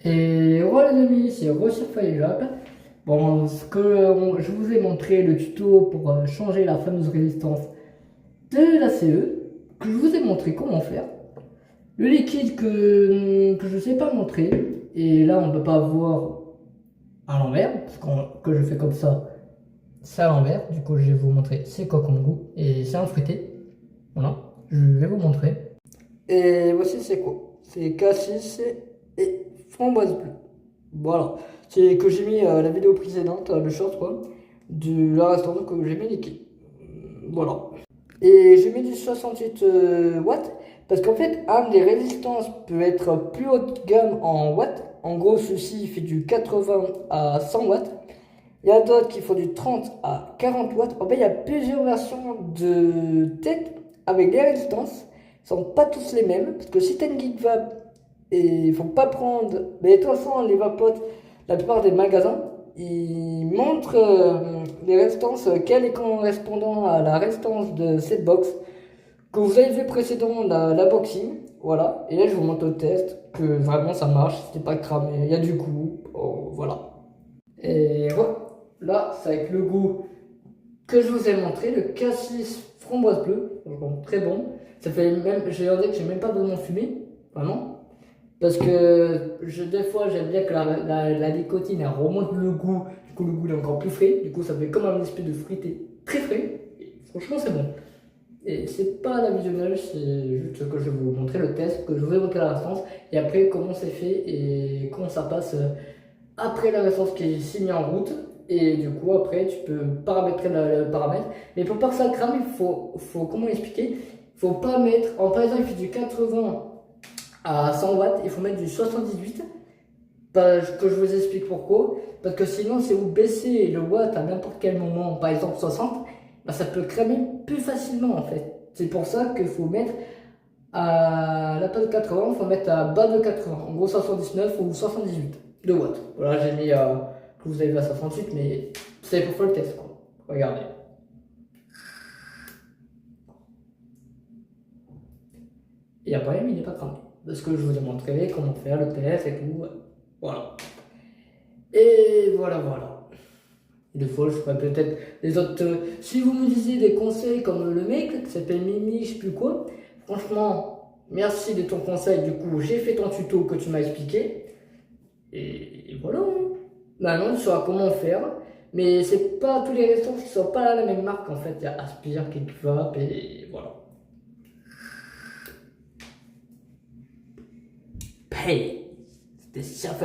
Et voilà les amis, c'est Resurfageable. Bon, je vous ai montré le tuto pour changer la fameuse résistance de la CE, que je vous ai montré comment faire. Le liquide que je ne sais pas montrer, et là on ne peut pas voir à l'envers, parce que je fais comme ça, c'est à l'envers. Du coup je vais vous montrer c'est quoi comme goût, et c'est un fruité. Voilà, je vais vous montrer. Et voici c'est quoi, c'est cassis et framboise bleue. Voilà, c'est que j'ai mis la vidéo précédente, le short quoi, de la restaurant que j'ai mis liquide. Voilà. Et j'ai mis du 68 watts parce qu'en fait, un des résistances peut être plus haut de gamme en watts. En gros, ceci fait du 80 à 100 watts. Il y a d'autres qui font du 30 à 40 watts. En fait, il y a plusieurs versions de tête avec des résistances. Ils ne sont pas tous les mêmes parce que si tu as une guide vape, et il faut pas prendre. Mais de toute façon, les vapotes, la plupart des magasins, ils montrent les résistances, quel est correspondant à la résistance de cette box que vous avez vu précédemment, la boxing. Voilà. Et là, je vous montre le test, que vraiment ça marche, c'était pas cramé, il y a du goût. Oh, voilà. Et voilà. Là, c'est avec le goût que je vous ai montré, le cassis framboise bleue. Bon, très bon. Ça fait même, j'ai regardé que j'ai même pas besoin de fumer, vraiment. Parce que des fois, j'aime bien que la nicotine elle remonte le goût. Du coup, le goût est encore plus frais. Du coup, ça fait comme un espèce de fruité très frais. Et franchement, c'est bon. Et c'est pas la visionnage, c'est juste que je vais vous montrer le test, que je vous ai montré la référence. Et après, comment c'est fait et comment ça passe après la référence qui est mise en route. Et du coup, après, tu peux paramétrer le paramètre. Mais pour pas que ça crame, comment expliquer? Il faut pas mettre, par exemple, il fait du 80 à 100 watts, il faut mettre du 78. Que je vous explique pourquoi. Parce que sinon, si vous baissez le watt à n'importe quel moment, par exemple 60, bah, ça peut cramer plus facilement en fait. C'est pour ça qu'il faut mettre à la place de 80, il faut mettre à bas de 80, en gros 79 ou 78 de watts. Voilà, j'ai mis que vous avez vu à 68, mais c'est pour faire le test quoi. Regardez. Et après, il n'est pas cramé. Parce que je vous ai montré comment faire le test et tout. Voilà. Et voilà. Et des fois, je ferai peut-être les autres. Si vous me disiez des conseils comme le mec qui s'appelle Mimi, je sais plus quoi, franchement, merci de ton conseil. Du coup, j'ai fait ton tuto que tu m'as expliqué. Et voilà. Maintenant, tu sauras comment faire. Mais c'est pas tous les restaurants qui sont pas la même marque en fait. Il y a Aspire, Kickvap et voilà. Hey, c'était ça.